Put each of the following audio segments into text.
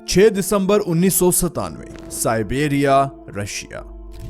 6 दिसंबर 1997, Siberia, Russia.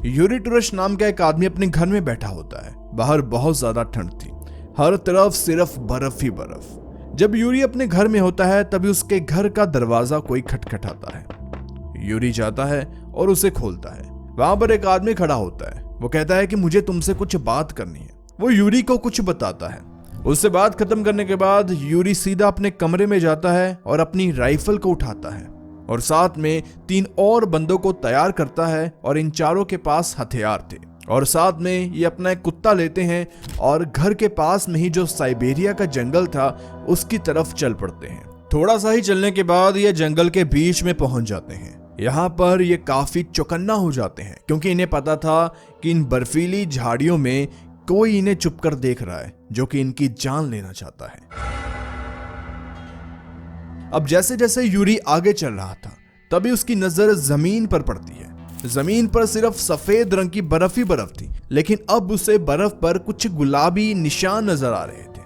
Yuri टुरश नाम का एक आदमी अपने घर में बैठा होता है। बाहर बहुत ज्यादा ठंड थी, हर तरफ सिर्फ बर्फ ही बर्फ। जब यूरी अपने घर में होता है तभी उसके घर का दरवाजा कोई खटखटाता है। यूरी जाता है और उसे खोलता है। वहां पर एक आदमी खड़ा होता है। वो कहता है कि मुझे तुमसे कुछ बात करनी है। वो यूरी को कुछ बताता है। उससे बात खत्म करने के बाद यूरी सीधा अपने कमरे में जाता है और अपनी राइफल को उठाता है और साथ में 3 और बंदों को तैयार करता है और इन चारों के पास हथियार थे और साथ में ये अपना एक कुत्ता लेते हैं और घर के पास में ही जो साइबेरिया का जंगल था उसकी तरफ चल पड़ते हैं। थोड़ा सा ही चलने के बाद ये जंगल के बीच में पहुंच जाते हैं। यहाँ पर ये काफी चौकन्ना हो जाते हैं क्योंकि इन्हें पता था कि इन बर्फीली झाड़ियों में कोई इन्हें छुपकर देख रहा है जो कि इनकी जान लेना चाहता है। अब जैसे जैसे यूरी आगे चल रहा था तभी उसकी नजर जमीन पर पड़ती है। जमीन पर सिर्फ सफेद रंग की बर्फ ही बर्फ थी, लेकिन अब उसे बर्फ पर कुछ गुलाबी निशान नजर आ रहे थे।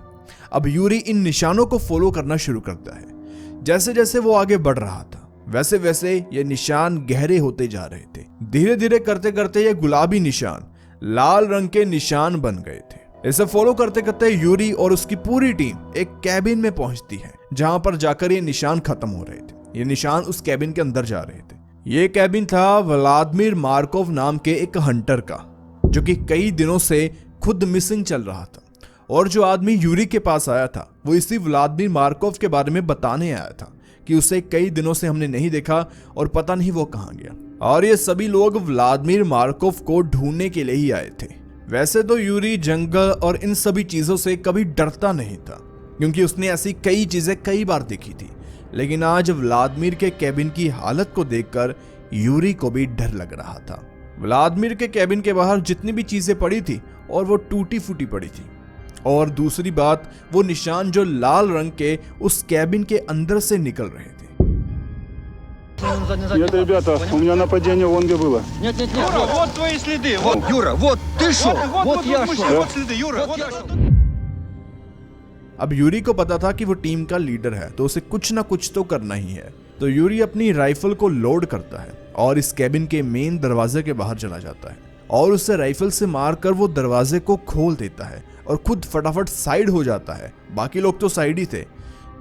अब यूरी इन निशानों को फॉलो करना शुरू करता है। जैसे जैसे वो आगे बढ़ रहा था वैसे वैसे ये निशान गहरे होते जा रहे थे। धीरे धीरे करते करते ये गुलाबी निशान लाल रंग के निशान बन गए थे। इसे फॉलो करते करते यूरी और उसकी पूरी टीम एक कैबिन में पहुंचती है जहां पर जाकर ये निशान खत्म हो रहे थे। ये निशान उस कैबिन के अंदर जा रहे थे। ये कैबिन था व्लादिमीर मार्कोव नाम के एक हंटर का, जो कि कई दिनों से खुद मिसिंग चल रहा था। और जो आदमी यूरी के पास आया था वो इसी व्लादिमीर मार्कोव के बारे में बताने आया था कि उसे कई दिनों से हमने नहीं देखा और पता नहीं वो कहां गया। और ये सभी लोग व्लादिमीर मार्कोव को ढूंढने के लिए ही आए थे। वैसे तो यूरी जंगल और इन सभी चीजों से कभी डरता नहीं था क्योंकि उसने ऐसी कई चीजें कई बार देखी थी, लेकिन आज व्लादिमीर के कैबिन की हालत को देखकर यूरी को भी डर लग रहा था। व्लादिमीर के कैबिन के बाहर जितनी भी चीजें पड़ी थी और वो टूटी फूटी पड़ी थी, और दूसरी बात वो निशान जो लाल रंग के उस कैबिन के अंदर से निकल रहे थे। Нет, ребята, у меня нападение в Онге было. Нет, Юра, вот твои следы. Вот, Юра, вот ты шел. Вот я шел. Вот следы, Юра, вот я шел. अब यूरी को पता था कि वो टीम का लीडर है तो उसे कुछ ना कुछ तो करना ही है। तो यूरी अपनी राइफल को लोड करता है और इस कैबिन के मेन दरवाजे के बाहर चला जाता है और उससे राइफल से मारकर वो दरवाजे को खोल देता है और खुद फटाफट साइड हो जाता है। बाकी लोग तो साइड ही थे।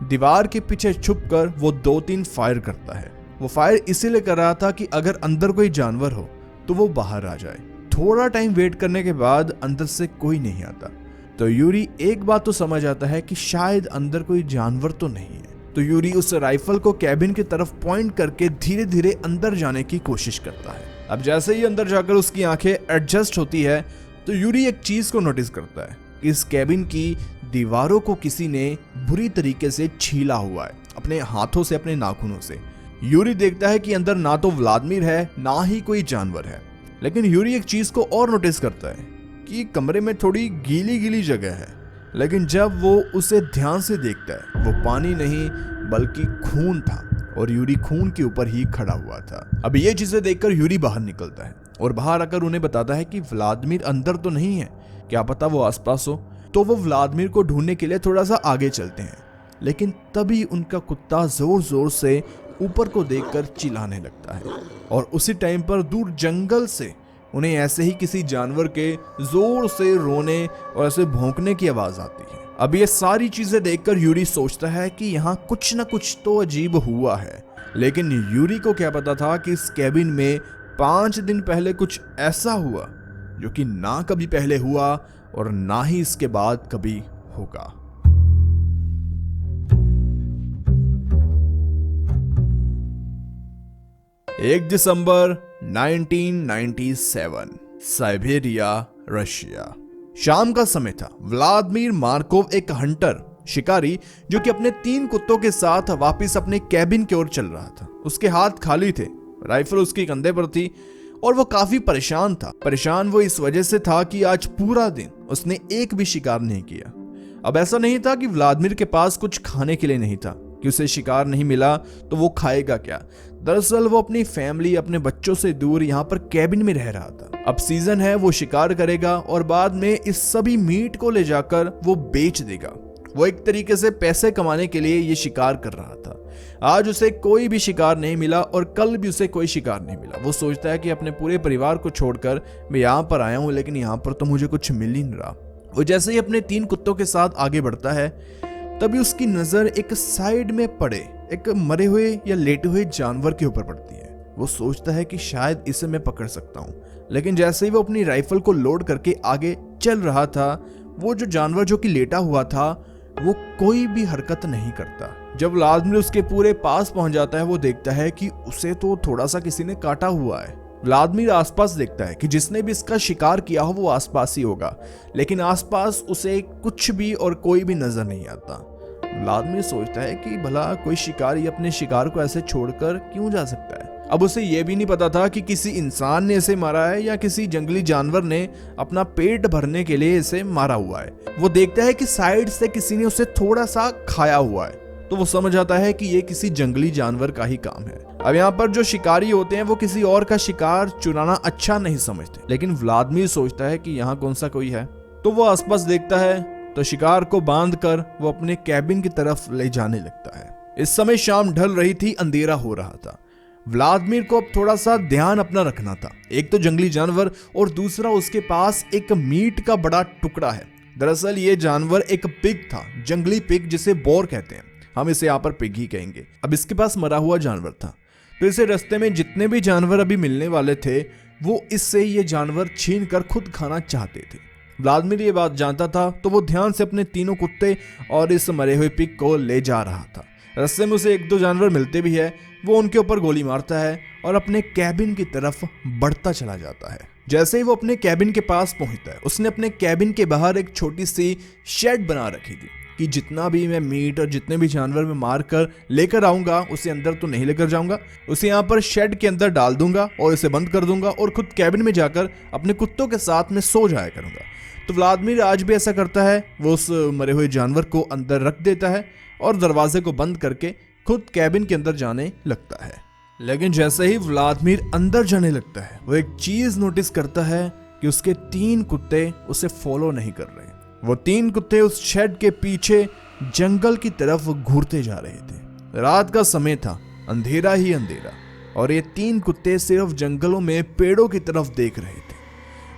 दीवार के पीछे छुपकर वो 2-3 फायर करता है। वो फायर इसीलिए कर रहा था कि अगर अंदर कोई जानवर हो तो वो बाहर आ जाए। थोड़ा टाइम वेट करने के बाद अंदर से कोई नहीं आता तो यूरी एक बात तो समझ आता है कि शायद अंदर कोई जानवर तो नहीं है। तो यूरी उस राइफल को कैबिन की तरफ पॉइंट करके धीरे धीरे अंदर जाने की कोशिश करता है। अब जैसे ही अंदर जाकर उसकी आंखें एडजस्ट होती है तो यूरी एक चीज को नोटिस करता है कि इस कैबिन की दीवारों को किसी ने बुरी तरीके से छीला हुआ है अपने हाथों से, अपने नाखूनों से। यूरी देखता है कि अंदर ना तो व्लादिमीर है ना ही कोई जानवर है, लेकिन यूरी एक चीज को और नोटिस करता है कि कमरे में थोड़ी गीली गीली जगह है। लेकिन जब वो उसे ध्यान से देखता है वो पानी नहीं बल्कि खून था और यूरी खून के ऊपर ही खड़ा हुआ था। अब ये चीजें देखकर यूरी बाहर निकलता है और बाहर आकर उन्हें बताता है कि व्लादिमीर अंदर तो नहीं है, क्या पता वो आसपास हो। तो वो व्लादिमीर को ढूंढने के लिए थोड़ा सा आगे चलते हैं, लेकिन तभी उनका कुत्ता जोर जोर से ऊपर को देखकर चिल्लाने लगता है और उसी टाइम पर दूर जंगल से उन्हें ऐसे ही किसी जानवर के जोर से रोने और ऐसे भौंकने की आवाज आती है। अब ये सारी चीजें देखकर यूरी सोचता है कि यहाँ कुछ ना कुछ तो अजीब हुआ है, लेकिन यूरी को क्या पता था कि इस कैबिन में 5 दिन पहले कुछ ऐसा हुआ जो कि ना कभी पहले हुआ और ना ही इसके बाद कभी होगा। एक दिसंबर 1997, साइबेरिया, रशिया। शाम का समय था। व्लादिमीर मार्कोव एक हंटर, शिकारी, जो कि अपने 3 कुत्तों के साथ वापस अपने कैबिन की ओर चल रहा था। उसके हाथ खाली थे, राइफल उसके कंधे पर थी और वो काफी परेशान था। परेशान वो इस वजह से था कि आज पूरा दिन उसने एक भी शिकार नहीं किया। अब ऐसा नहीं था कि व्लादिमीर के पास कुछ खाने के लिए नहीं था कि उसे शिकार नहीं मिला तो वो खाएगा क्या। दरअसल वो अपनी फैमिली, अपने बच्चों से दूर यहाँ पर कैबिन में रह रहा था। अब सीजन है, वो शिकार करेगा और बाद में इस सभी मीट को ले जाकर वो बेच देगा। वो एक तरीके से पैसे कमाने के लिए ये शिकार कर रहा था। आज उसे कोई भी शिकार नहीं मिला और कल भी उसे कोई शिकार नहीं मिला। वो सोचता है कि अपने पूरे परिवार को छोड़कर मैं यहाँ पर आया हूँ, लेकिन यहाँ पर तो मुझे कुछ मिल ही नहीं रहा। वो जैसे ही अपने 3 कुत्तों के साथ आगे बढ़ता है, तभी उसकी नजर एक साइड में पड़े एक मरे हुए या लेटे हुए जानवर के ऊपर पड़ती है। वो सोचता है कि शायद इसे मैं पकड़ सकता हूँ, लेकिन जैसे ही वो अपनी राइफल को लोड करके आगे चल रहा था, वो जो जानवर जो कि लेटा हुआ था वो कोई भी हरकत नहीं करता। जब व्लादिमीर उसके पूरे पास पहुंच जाता है, वो देखता है कि उसे तो थोड़ा सा किसी ने काटा हुआ है। व्लादिमीर आसपास देखता है कि जिसने भी इसका शिकार किया हो वो आसपास ही होगा, लेकिन आसपास उसे कुछ भी और कोई भी नजर नहीं आता। व्लादिमीर सोचता है कि भला कोई शिकारी अपने शिकार को ऐसे छोड़कर क्यों जा सकता है। अब उसे यह भी नहीं पता था कि किसी इंसान ने इसे मारा है या किसी जंगली जानवर ने अपना पेट भरने के लिए इसे मारा हुआ है। वो देखता है कि साइड से किसी ने उसे थोड़ा सा खाया हुआ है, तो वो समझ आता है कि ये किसी जंगली जानवर का ही काम है। अब यहाँ पर जो शिकारी होते हैं वो किसी और का शिकार चुराना अच्छा नहीं समझते, लेकिन व्लादिमीर सोचता है कि यहाँ कौन सा कोई है। तो वो आसपास देखता है तो शिकार को बांधकर वो अपने कैबिन की तरफ ले जाने लगता है। इस समय शाम ढल रही थी, अंधेरा हो रहा था। व्लादिमीर को अब थोड़ा सा ध्यान अपना रखना था। एक तो जंगली जानवर और दूसरा उसके पास एक मीट का बड़ा टुकड़ा है। दरअसल ये जानवर एक पिग था, जंगली पिग जिसे बोर कहते हैं, हम इसे यहाँ पर पिग ही कहेंगे। अब इसके पास मरा हुआ जानवर था, तो इसे रास्ते में जितने भी जानवर अभी मिलने वाले थे वो इससे ये जानवर छीन कर खुद खाना चाहते थे। व्लादिमीर ये बात जानता था, तो वो ध्यान से अपने 3 कुत्ते और इस मरे हुए पिग को ले जा रहा था। रास्ते में उसे 1-2 जानवर मिलते भी है, वो उनके ऊपर गोली मारता है और अपने कैबिन की तरफ बढ़ता चला जाता है। जैसे ही वो अपने कैबिन के पास पहुंचता है, उसने अपने कैबिन के बाहर एक छोटी सी शेड बना रखी थी कि जितना भी मैं मीट और जितने भी जानवर मैं मार कर लेकर आऊंगा उसे अंदर तो नहीं लेकर जाऊंगा, उसे यहाँ पर शेड के अंदर डाल दूंगा और इसे बंद कर दूंगा और खुद कैबिन में जाकर अपने कुत्तों के साथ में सो जाया करूंगा। तो व्लादिमीर आज भी ऐसा करता है, वो उस मरे हुए जानवर को अंदर रख देता है और दरवाजे को बंद करके खुद कैबिन के अंदर जाने लगता है। लेकिन जैसे ही व्लादिमीर अंदर जाने लगता है, वो एक चीज नोटिस करता है कि उसके 3 कुत्ते उसे फॉलो नहीं कर रहे। वो 3 कुत्ते उस शेड के पीछे जंगल की तरफ घूरते जा रहे थे। रात का समय था, अंधेरा ही अंधेरा, और ये 3 कुत्ते सिर्फ जंगलों में पेड़ों की तरफ देख रहे थे।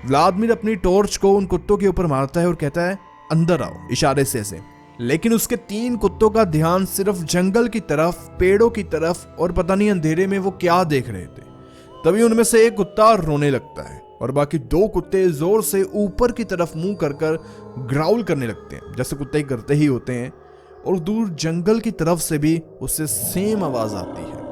व्लादिमीर अपनी टॉर्च को उन कुत्तों के ऊपर मारता है और कहता है अंदर आओ, इशारे से ऐसे। लेकिन उसके 3 कुत्तों का ध्यान सिर्फ जंगल की तरफ, पेड़ों की तरफ, और पता नहीं अंधेरे में वो क्या देख रहे थे। तभी उनमें से एक कुत्ता रोने लगता है और बाकी 2 कुत्ते जोर से ऊपर की तरफ मुंह कर ग्राउल करने लगते हैं, जैसे कुत्ते करते ही होते हैं, और दूर जंगल की तरफ से भी उससे सेम आवाज आती है।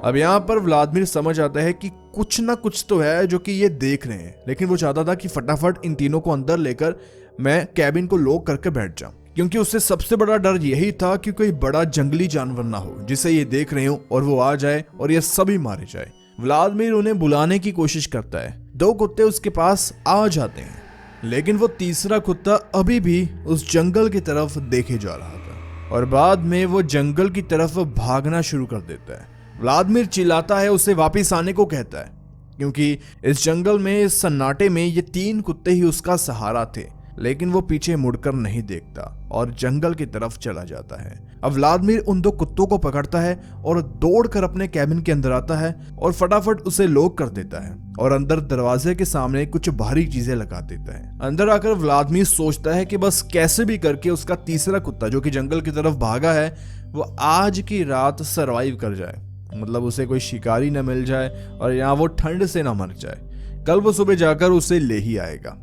अब यहाँ पर व्लादिमीर समझ आता है कि कुछ ना कुछ तो है जो कि ये देख रहे हैं, लेकिन वो चाहता था कि फटाफट इन तीनों को अंदर लेकर मैं कैबिन को लॉक करके बैठ जाऊं, क्योंकि उससे सबसे बड़ा डर यही था कि कोई बड़ा जंगली जानवर ना हो जिसे ये देख रहे हो और वो आ जाए और ये सभी मारे जाए। व्लादिमीर उन्हें बुलाने की कोशिश करता है, 2 कुत्ते उसके पास आ जाते हैं, लेकिन वो तीसरा कुत्ता अभी भी उस जंगल की तरफ देखे जा रहा था और बाद में वो जंगल की तरफ भागना शुरू कर देता है। व्लादिमीर चिल्लाता है, उसे वापस आने को कहता है, क्योंकि इस जंगल में, इस सन्नाटे में ये 3 कुत्ते ही उसका सहारा थे। लेकिन वो पीछे मुड़कर नहीं देखता और जंगल की तरफ चला जाता है। अब व्लादिमीर उन 2 कुत्तों को पकड़ता है और दौड़कर अपने कैबिन के अंदर आता है और फटाफट उसे लॉक कर देता है और अंदर दरवाजे के सामने कुछ भारी चीजें लगा देता है। अंदर आकर व्लादिमीर सोचता है कि बस कैसे भी करके उसका तीसरा कुत्ता जो कि जंगल की तरफ भागा है वो आज की रात सरवाइव कर जाए, मतलब उसे कोई शिकारी न मिल जाए और यहाँ वो ठंड से ना मर जाए। कल वो सुबह जाकर उसे ले ही आएगा।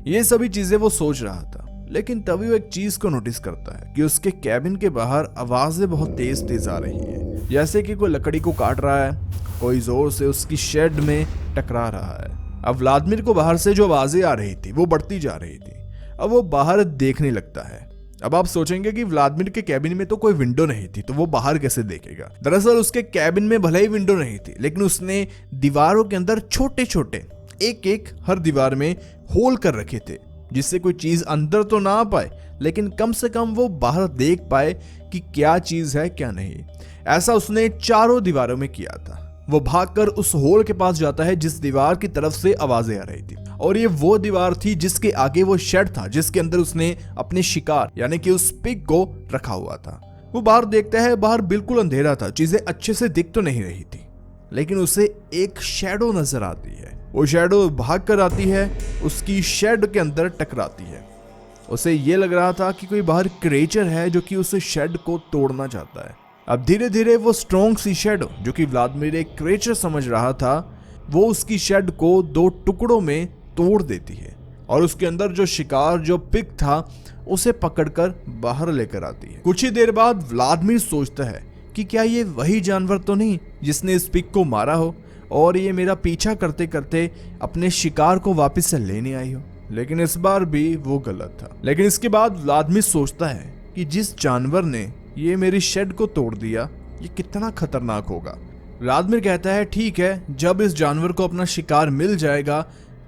ये सभी चीजें वो सोच रहा था, लेकिन तभी वो एक चीज को नोटिस करता है कि उसके कैबिन के बाहर आवाजें बहुत तेज तेज आ रही हैं, जैसे कि कोई लकड़ी को काट रहा है, कोई जोर से उसकी शेड में टकरा रहा है। अब व्लादिमीर को बाहर से जो आवाजें आ रही थी वो बढ़ती जा रही थी। अब वो बाहर देखने लगता है। अब आप सोचेंगे कि व्लादिमीर के कैबिन में तो कोई विंडो नहीं थी, तो वो बाहर कैसे देखेगा। दरअसल उसके कैबिन में भले ही विंडो नहीं थी, लेकिन उसने दीवारों के अंदर छोटे छोटे एक हर दीवार में होल कर रखे थे, जिससे कोई चीज अंदर तो ना आ पाए, लेकिन कम से कम वो बाहर देख पाए कि क्या चीज है क्या नहीं। ऐसा उसने 4 दीवारों में किया था। वो भागकर उस होल के पास जाता है जिस दीवार की तरफ से आवाजें आ रही थी, और ये वो दीवार थी जिसके आगे वो शेड था जिसके अंदर उसने अपने शिकार यानी कि उस पिग को रखा हुआ था। वो बाहर देखता है, बाहर बिल्कुल अंधेरा था, चीजें अच्छे से दिख तो नहीं रही थी, लेकिन उसे एक शैडो नजर आती है। वो शैडो भाग कर आती है, उसकी शेड के अंदर टकराती है। उसे ये लग रहा था कि कोई बाहर क्रिएचर है जो कि उस शेड को तोड़ना चाहता है। अब धीरे धीरे वो स्ट्रॉन्ग सी शैडो, जो कि व्लादिमीर एक क्रिएचर समझ रहा था, वो उसकी शेड को 2 टुकड़ों में तोड़ देती है और उसके अंदर जो शिकार, जो पिग था, उसे पकड़कर बाहर लेकर आती है। कुछ ही देर बाद व्लादिमीर सोचता है कि क्या ये वही जानवर तो नहीं जिसने इस पिग को मारा हो और ये मेरा पीछा करते करते अपने शिकार को वापस से लेने आई हो। लेकिन इस बार भी वो गलत था। लेकिन इसके बाद व्लादिमीर सोचता है कि जिस जानवर ने ये मेरी शेड को तोड़ दिया, ये कितना खतरनाक होगा। व्लादिमीर कहता है ठीक है, जब इस जानवर को अपना शिकार मिल जाएगा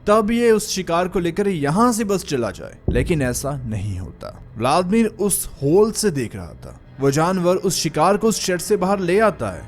तब ये उस शिकार को लेकर यहां से बस चला जाए। लेकिन ऐसा नहीं होता। व्लादिमीर उस होल से देख रहा था, वो जानवर उस शिकार को उस शेड से बाहर ले आता है,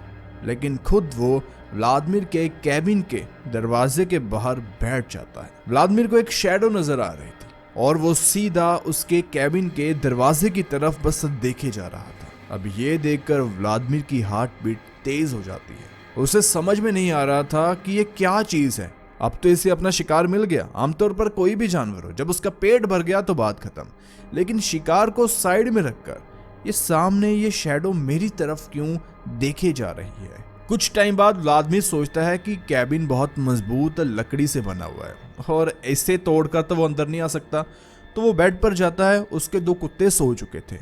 लेकिन खुद वो व्लादिमीर के कैबिन के दरवाजे के बाहर बैठ जाता है। व्लादिमीर को एक शैडो नजर आ रही थी और वो सीधा उसके कैबिन के दरवाजे की तरफ बस देखे जा रहा था। अब ये देखकर व्लादिमीर की हार्ट बीट तेज हो जाती है। उसे समझ में नहीं आ रहा था कि ये क्या चीज है। अब तो इसे अपना शिकार मिल गया। आमतौर पर कोई भी जानवर हो, जब उसका पेट भर गया तो बात खत्म, लेकिन शिकार को साइड में रखकर ये सामने ये शैडो मेरी तरफ क्यों देखे जा रही है। कुछ टाइम बाद व्लादिमीर सोचता है कि कैबिन बहुत मजबूत लकड़ी से बना हुआ है और इसे तोड़कर तो वो अंदर नहीं आ सकता, तो वो बेड पर जाता है। उसके 2 कुत्ते सो चुके थे,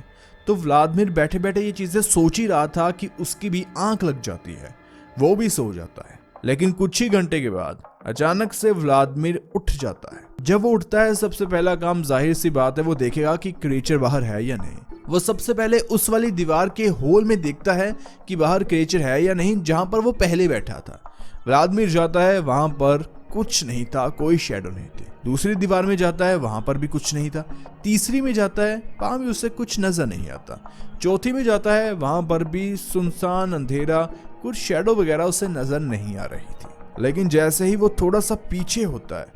तो व्लादिमीर बैठे बैठे ये चीजें सोच ही रहा था कि उसकी भी आंख लग जाती है, वो भी सो जाता है। लेकिन कुछ ही घंटे के बाद अचानक से व्लादिमीर उठ जाता है। जब वो उठता है, सबसे पहला काम जाहिर सी बात है वो देखेगा कि क्रिएचर बाहर है या नहीं। वो सबसे पहले उस वाली दीवार के होल में देखता है कि बाहर क्रिएचर है या नहीं, जहां पर वो पहले बैठा था। व्लादिमीर जाता है, वहां पर कुछ नहीं था, कोई शैडो नहीं थी। दूसरी दीवार में जाता है, वहां पर भी कुछ नहीं था। तीसरी में जाता है, वहां भी उसे कुछ नजर नहीं आता। चौथी में जाता है, वहां पर भी सुनसान अंधेरा, कुछ शैडो वगैरह उसे नजर नहीं आ रही थी। लेकिन जैसे ही वो थोड़ा सा पीछे होता है,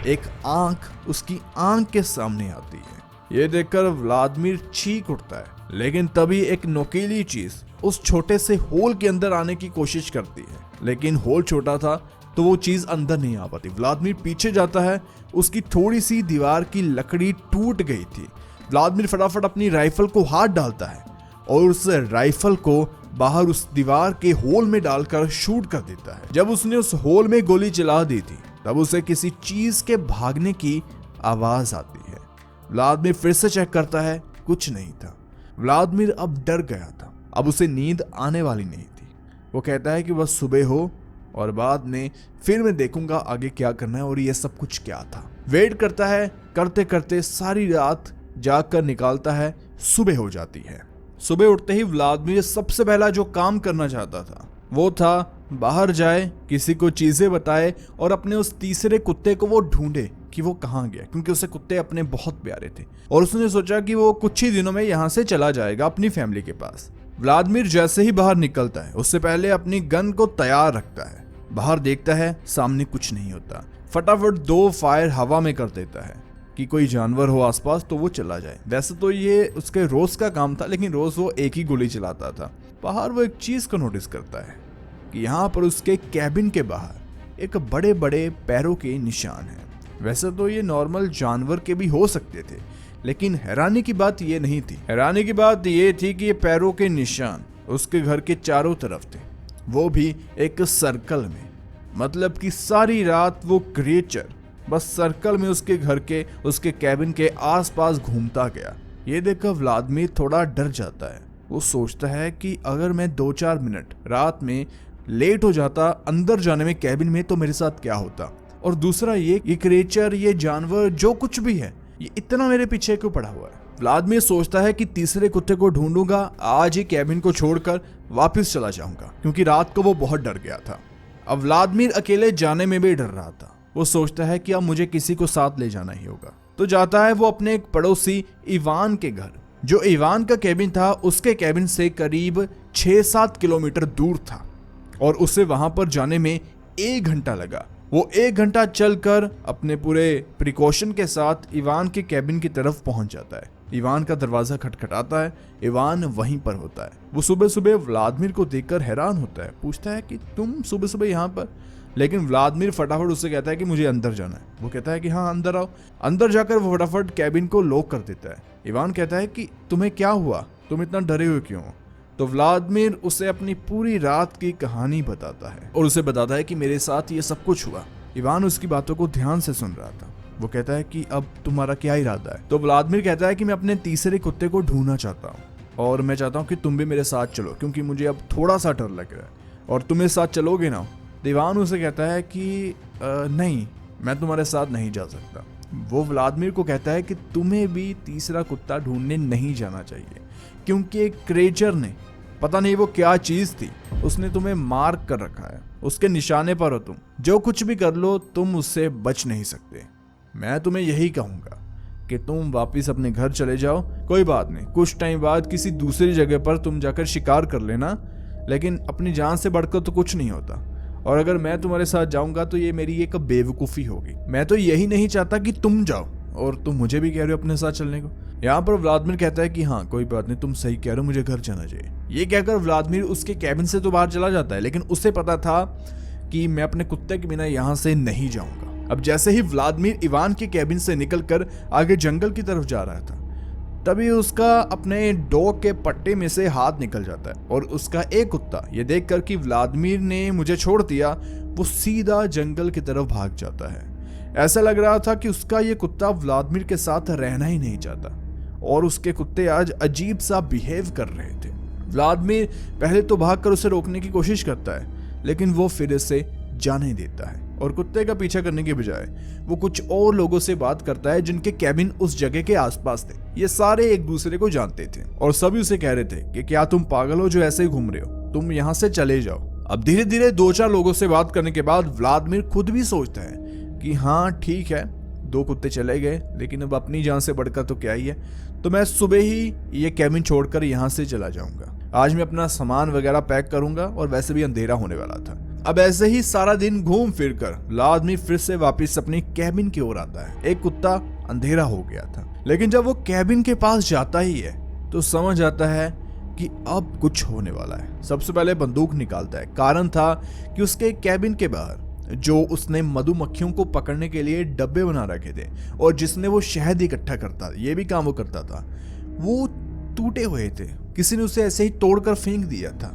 एक आंख उसकी आंख के सामने आती है। ये देखकर व्लादिमीर चीख उठता है, लेकिन तभी एक नुकीली चीज उस छोटे से होल के अंदर आने की कोशिश करती है, लेकिन होल छोटा था तो वो चीज अंदर नहीं आ पाती। व्लादिमीर पीछे जाता है, उसकी थोड़ी सी दीवार की लकड़ी टूट गई थी। व्लादिमीर फटाफट अपनी राइफल को हाथ डालता है और उस राइफल को बाहर उस दीवार के होल में डालकर शूट कर देता है। जब उसने उस होल में गोली चला दी थी, तब उसे किसी चीज के भागने की आवाज आती है। व्लादिमीर फिर से चेक करता है, कुछ नहीं था। व्लादिमीर अब डर गया था, अब उसे नींद आने वाली नहीं थी। वो कहता है कि बस सुबह हो और बाद में फिर मैं देखूंगा आगे क्या करना है और ये सब कुछ क्या था। वेट करता है, करते करते सारी रात जाग कर निकालता है। सुबह हो जाती है। सुबह उठते ही व्लादिमीर सबसे पहला जो काम करना चाहता था वो था बाहर जाए, किसी को चीजें बताए और अपने उस तीसरे कुत्ते को वो ढूंढे कि वो कहाँ गया, क्योंकि उसे कुत्ते अपने बहुत प्यारे थे और उसने सोचा कि वो कुछ ही दिनों में यहाँ से चला जाएगा अपनी फैमिली के पास। व्लादिमीर जैसे ही बाहर निकलता है, उससे पहले अपनी गन को तैयार रखता है। बाहर देखता है, सामने कुछ नहीं होता। फटाफट 2 फायर हवा में कर देता है कि कोई जानवर हो आसपास तो वो चला जाए। वैसे तो ये उसके रोज का काम था, लेकिन रोज वो एक ही गोली चलाता था। बाहर वो एक चीज को नोटिस करता है कि यहाँ पर उसके कैबिन के बाहर एक बड़े बड़े पैरों के निशान हैं। वैसे तो ये नॉर्मल जानवर के भी हो सकते थे, लेकिन हैरानी की बात ये नहीं थी। हैरानी की बात ये थी कि ये पैरों के निशान उसके घर के चारों तरफ थे, वो भी एक सर्कल में। मतलब कि सारी रात वो क्रिएचर बस सर्कल में उसके घर के, उसके कैबिन के आसपास घूमता गया। ये देखकर व्लादिमीर थोड़ा डर जाता है। वो सोचता है कि अगर मैं 2-4 मिनट रात में लेट हो जाता अंदर जाने में कैबिन में, तो मेरे साथ क्या होता। और दूसरा ये क्रिएचर, ये जानवर, जो कुछ भी है, ये इतना मेरे पीछे क्यों पड़ा हुआ है। व्लादिमीर सोचता है कि तीसरे कुत्ते को ढूंढूंगा, आज ही कैबिन को छोड़कर वापस चला जाऊंगा, क्योंकि रात को वो बहुत डर गया था। अब व्लादिमीर अकेले जाने में भी डर रहा था। वो सोचता है कि अब मुझे किसी को साथ ले जाना ही होगा, तो जाता है वो अपने एक पड़ोसी इवान के घर। जो इवान का कैबिन था, उसके कैबिन से करीब 6-7 किलोमीटर दूर था और उसे वहां पर जाने में 1 घंटा लगा। वो 1 घंटा चलकर अपने पूरे प्रिकॉशन के साथ इवान के कैबिन की तरफ पहुंच जाता है। इवान का दरवाजा खटखटाता है। इवान वहीं पर होता है। वो सुबह सुबह व्लादिमीर को देखकर हैरान होता है, पूछता है कि तुम सुबह सुबह यहाँ पर? लेकिन व्लादिमीर फटाफट उससे कहता है कि मुझे अंदर जाना है। वो कहता है कि हाँ अंदर आओ। अंदर जाकर वो फटाफट कैबिन को लॉक कर देता है। इवान कहता है कि तुम्हें क्या हुआ, तुम इतना डरे हुए क्यों हो? तो व्लादिमीर उसे अपनी पूरी रात की कहानी बताता है और उसे बताता है कि मेरे साथ ये सब कुछ हुआ। इवान उसकी बातों को ध्यान से सुन रहा था। वो कहता है कि अब तुम्हारा क्या इरादा है? तो व्लादिमीर कहता है कि मैं अपने तीसरे कुत्ते को ढूंढना चाहता हूँ और मैं चाहता हूँ कि तुम भी मेरे साथ चलो, क्योंकि मुझे अब थोड़ा सा डर लग रहा है और तुम मेरे साथ चलोगे ना? इवान उसे कहता है कि नहीं, मैं तुम्हारे साथ नहीं जा सकता। वो व्लादिमीर को कहता है कि तुम्हें भी तीसरा कुत्ता ढूंढने नहीं जाना चाहिए, क्योंकि एक क्रेचर ने, पता नहीं वो क्या चीज थी, उसने तुम्हें मार्क कर रखा है। उसके निशाने पर हो तुम। जो कुछ भी कर लो तुम उससे बच नहीं सकते। मैं तुम्हें यही कहूंगा कि तुम वापस अपने घर चले जाओ। कोई बात नहीं, कुछ टाइम बाद किसी दूसरी जगह पर तुम जाकर शिकार कर लेना, लेकिन अपनी जान से बढ़कर तो कुछ नहीं होता। और अगर मैं तुम्हारे साथ जाऊंगा तो ये मेरी एक बेवकूफ़ी होगी। मैं तो यही नहीं चाहता कि तुम जाओ, और तुम मुझे भी कह रहे हो अपने साथ चलने को। यहाँ पर व्लादिमीर कहता है कि हाँ कोई बात नहीं, तुम सही कह रहे हो, मुझे घर जाना चाहिए। ये कहकर व्लादिमीर उसके कैबिन से तो बाहर चला जाता है, लेकिन उसे पता था कि मैं अपने कुत्ते के बिना यहाँ से नहीं जाऊंगा। अब जैसे ही व्लादिमीर इवान के कैबिन से निकलकर आगे जंगल की तरफ जा रहा था, तभी उसका अपने डॉग के पट्टे में से हाथ निकल जाता है और उसका एक कुत्ता ये देखकर कि व्लादिमीर ने मुझे छोड़ दिया, वो सीधा जंगल की तरफ भाग जाता है। ऐसा लग रहा था कि उसका ये कुत्ता व्लादिमीर के साथ रहना ही नहीं चाहता और उसके कुत्ते आज अजीब सा बिहेव कर रहे थे। व्लादिमीर पहले तो भागकर उसे रोकने की कोशिश करता है, लेकिन वो फिर से जाने देता है और कुत्ते का पीछा करने के बजाय वो कुछ और लोगों से बात करता है जिनके कैबिन उस जगह के आसपास थे। ये सारे एक दूसरे को जानते थे और सभी उसे कह रहे थे कि क्या तुम पागल हो जो ऐसे ही घूम रहे हो, तुम यहाँ से चले जाओ। अब धीरे धीरे 2-4 लोगों से बात करने के बाद व्लादिमीर खुद भी सोचता है कि हाँ ठीक है, 2 कुत्ते चले गए, लेकिन अब अपनी जान से बढ़कर तो क्या ही है, तो मैं सुबह ही ये कैबिन छोड़कर यहाँ से चला जाऊंगा। आज मैं अपना सामान वगैरह पैक करूंगा और वैसे भी अंधेरा होने वाला था। अब ऐसे ही सारा दिन घूम फिर कर व्लादिमीर फिर से वापस अपनी कैबिन की ओर आता है। एक कुत्ता अंधेरा हो गया था, लेकिन जब वो कैबिन के पास जाता ही है तो समझ आता है कि अब कुछ होने वाला है। सबसे पहले बंदूक निकालता है। कारण था कि उसके कैबिन के बाहर जो उसने मधुमक्खियों को पकड़ने के लिए डब्बे बना रखे थे और जिसने वो शहद इकट्ठा करता, ये भी काम वो करता था, वो टूटे हुए थे। किसी ने उसे ऐसे ही तोड़कर फेंक दिया था।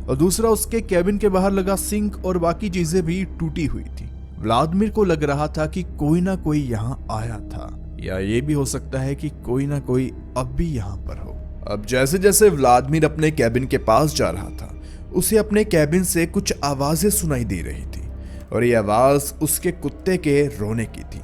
और दूसरा, उसके कैबिन के बाहर लगा सिंक और बाकी चीजें भी टूटी हुई थी। व्लादिमीर को लग रहा था कि कोई ना कोई यहाँ आया था, या ये भी हो सकता है कि कोई ना कोई अब भी यहाँ पर हो। अब जैसे जैसे व्लादिमीर अपने कैबिन के पास जा रहा था, उसे अपने कैबिन से कुछ आवाजें सुनाई दे रही थी और ये आवाज उसके कुत्ते के रोने की थी।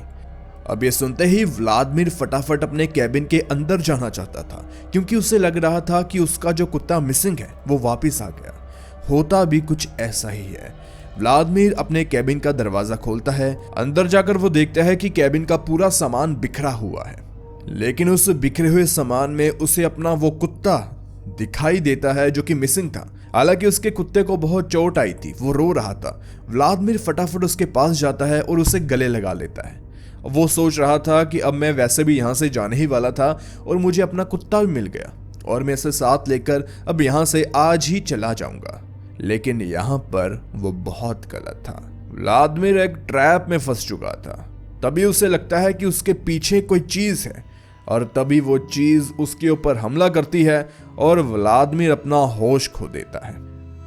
अब ये सुनते ही व्लादिमीर फटाफट अपने कैबिन के अंदर जाना चाहता था, क्योंकि उसे लग रहा था कि उसका जो कुत्ता मिसिंग है वो वापस आ गया। होता भी कुछ ऐसा ही है। व्लादिमीर अपने कैबिन का दरवाजा खोलता है। अंदर जाकर वो देखता है कि कैबिन का पूरा सामान बिखरा हुआ है, लेकिन उस बिखरे हुए सामान में उसे अपना वो कुत्ता दिखाई देता है जो कि मिसिंग था। हालांकि उसके कुत्ते को बहुत चोट आई थी, वो रो रहा था। व्लादिमीर फटाफट उसके पास जाता है और उसे गले लगा लेता है। वो सोच रहा था कि अब मैं वैसे भी यहाँ से जाने ही वाला था और मुझे अपना कुत्ता भी मिल गया और मैं इसे साथ लेकर अब यहाँ से आज ही चला जाऊंगा। लेकिन यहाँ पर वो बहुत गलत था। व्लादिमीर एक ट्रैप में फंस चुका था। तभी उसे लगता है कि उसके पीछे कोई चीज है और तभी वो चीज उसके ऊपर हमला करती है और व्लादिमीर अपना होश खो देता है।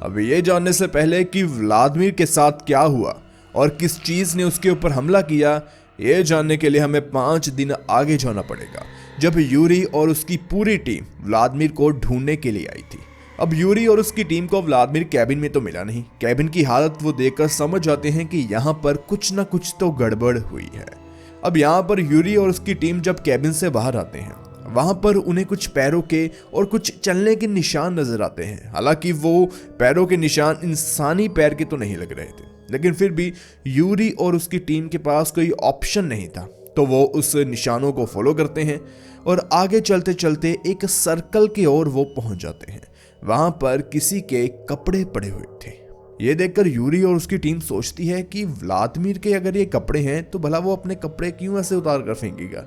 अब ये जानने से पहले कि व्लादिमीर के साथ क्या हुआ और किस चीज ने उसके ऊपर हमला किया, ये जानने के लिए हमें 5 दिन आगे जाना पड़ेगा, जब यूरी और उसकी पूरी टीम व्लादिमीर को ढूंढने के लिए आई थी। अब यूरी और उसकी टीम को व्लादिमीर कैबिन में तो मिला नहीं। कैबिन की हालत वो देखकर समझ जाते हैं कि यहाँ पर कुछ ना कुछ तो गड़बड़ हुई है। अब यहाँ पर यूरी और उसकी टीम जब कैबिन से बाहर आते हैं, वहां पर उन्हें कुछ पैरों के और कुछ चलने के निशान नजर आते हैं। हालांकि वो पैरों के निशान इंसानी पैर के तो नहीं लग रहे थे, लेकिन फिर भी यूरी और उसकी टीम के पास कोई ऑप्शन नहीं था, तो वो उस निशानों को फॉलो करते हैं और आगे चलते चलते एक सर्कल की ओर वो पहुंच जाते हैं। वहां पर किसी के कपड़े पड़े हुए थे। ये देखकर यूरी और उसकी टीम सोचती है कि व्लादिमीर के अगर ये कपड़े हैं तो भला वो अपने कपड़े क्यों ऐसे उतार कर फेंकेगा।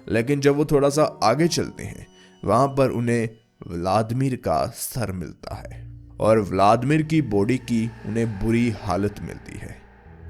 लेकिन जब वो थोड़ा सा आगे चलते हैं वहां पर उन्हें व्लादिमीर का सर मिलता है और व्लादिमीर की बॉडी की उन्हें बुरी हालत मिलती है।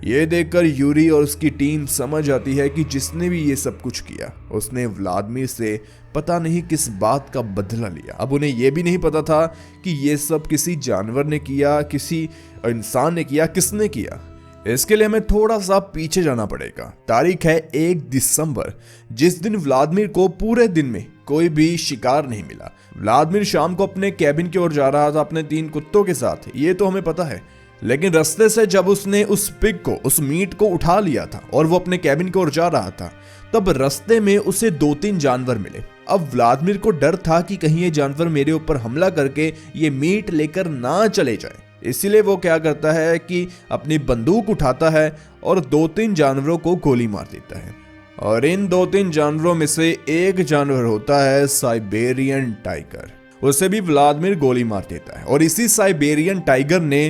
ये देखकर यूरी और उसकी टीम समझ आती है कि जिसने भी ये सब कुछ किया उसने व्लादिमीर से पता नहीं किस बात का बदला लिया। अब उन्हें यह भी नहीं पता था कि ये सब किसी जानवर ने किया, किसी इंसान ने किया, किसने किया। इसके लिए हमें थोड़ा सा पीछे जाना पड़ेगा। तारीख है 1 दिसंबर, जिस दिन व्लादिमीर को पूरे दिन में कोई भी शिकार नहीं मिला। व्लादिमीर शाम को अपने कैबिन की ओर जा रहा था अपने 3 कुत्तों के साथ, ये तो हमें पता है। लेकिन रास्ते से जब उसने उस पिग को, उस मीट को उठा लिया था और वो अपने कैबिन की ओर जा रहा था, तब रास्ते में उसे 2-3 जानवर मिले। अब व्लादिमीर को डर था कि कहीं ये जानवर मेरे ऊपर हमला करके ये मीट लेकर ना चले जाए। इसीलिए वो क्या करता है कि अपनी बंदूक उठाता है और 2-3 जानवरों को गोली मार देता है। और इन 2-3 जानवरों में से एक जानवर होता है साइबेरियन टाइगर। उसे भी व्लादिमीर गोली मार देता है और इसी साइबेरियन टाइगर ने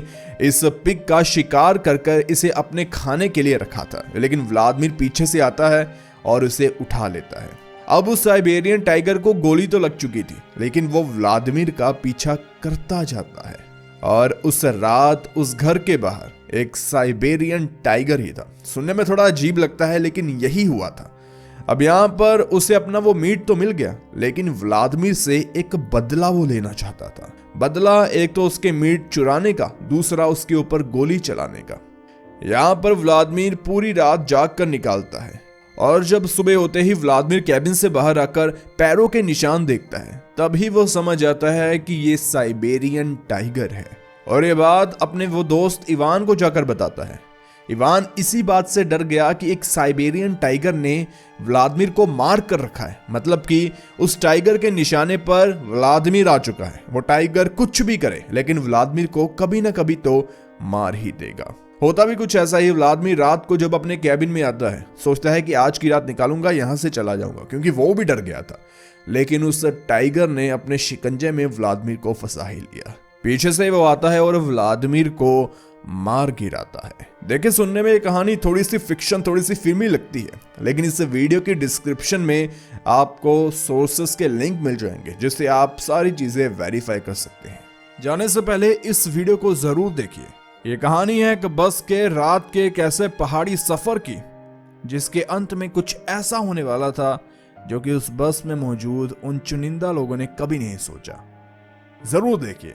इस पिग का शिकार कर इसे अपने खाने के लिए रखा था। लेकिन व्लादिमीर पीछे से आता है और उसे उठा लेता है। अब उस साइबेरियन टाइगर को गोली तो लग चुकी थी, लेकिन वो व्लादिमीर का पीछा करता जाता है। और उस रात उस घर के बाहर एक साइबेरियन टाइगर ही था। सुनने में थोड़ा अजीब लगता है, लेकिन यही हुआ था। अब यहाँ पर उसे अपना वो मीट तो मिल गया, लेकिन व्लादिमीर से एक बदला वो लेना चाहता था। बदला एक तो उसके मीट चुराने का, दूसरा उसके ऊपर गोली चलाने का। यहाँ पर व्लादिमीर पूरी रात जाग कर निकालता है और जब सुबह होते ही व्लादिमीर कैबिन से बाहर आकर पैरों के निशान देखता है, तभी वो समझ आता है कि ये साइबेरियन टाइगर है। और ये बात अपने वो दोस्त इवान को जाकर बताता है। इवान इसी बात से डर गया कि एक साइबेरियन टाइगर ने व्लादिमीर को मार कर रखा है, मतलब कि उस टाइगर के निशाने पर व्लादिमीर आ चुका है। वो टाइगर कुछ भी करे, लेकिन व्लादिमीर को कभी ना कभी तो मार ही देगा। होता भी कुछ ऐसा ही। व्लादिमीर रात को जब अपने कैबिन में आता है, सोचता है कि आज की रात निकालूंगा, यहां से चला जाऊंगा, क्योंकि वो भी डर गया था। लेकिन उस टाइगर ने अपने शिकंजे में व्लादिमीर को फंसा ही लिया। पीछे से वो आता है और व्लादिमीर को मार गिराता है। देखिए, सुनने में ये कहानी थोड़ी सी फिक्शन, थोड़ी सी फिल्मी लगती है, लेकिन इस वीडियो की डिस्क्रिप्शन में आपको सोर्सेस के लिंक मिल जाएंगे, जिससे आप सारी चीजें वेरीफाई कर सकते हैं। जाने से पहले इस वीडियो को जरूर देखिए। ये कहानी है एक बस के रात के एक ऐसे पहाड़ी सफर की, जिसके अंत में कुछ ऐसा होने वाला था जो कि उस बस में मौजूद उन चुनिंदा लोगों ने कभी नहीं सोचा। जरूर देखिए।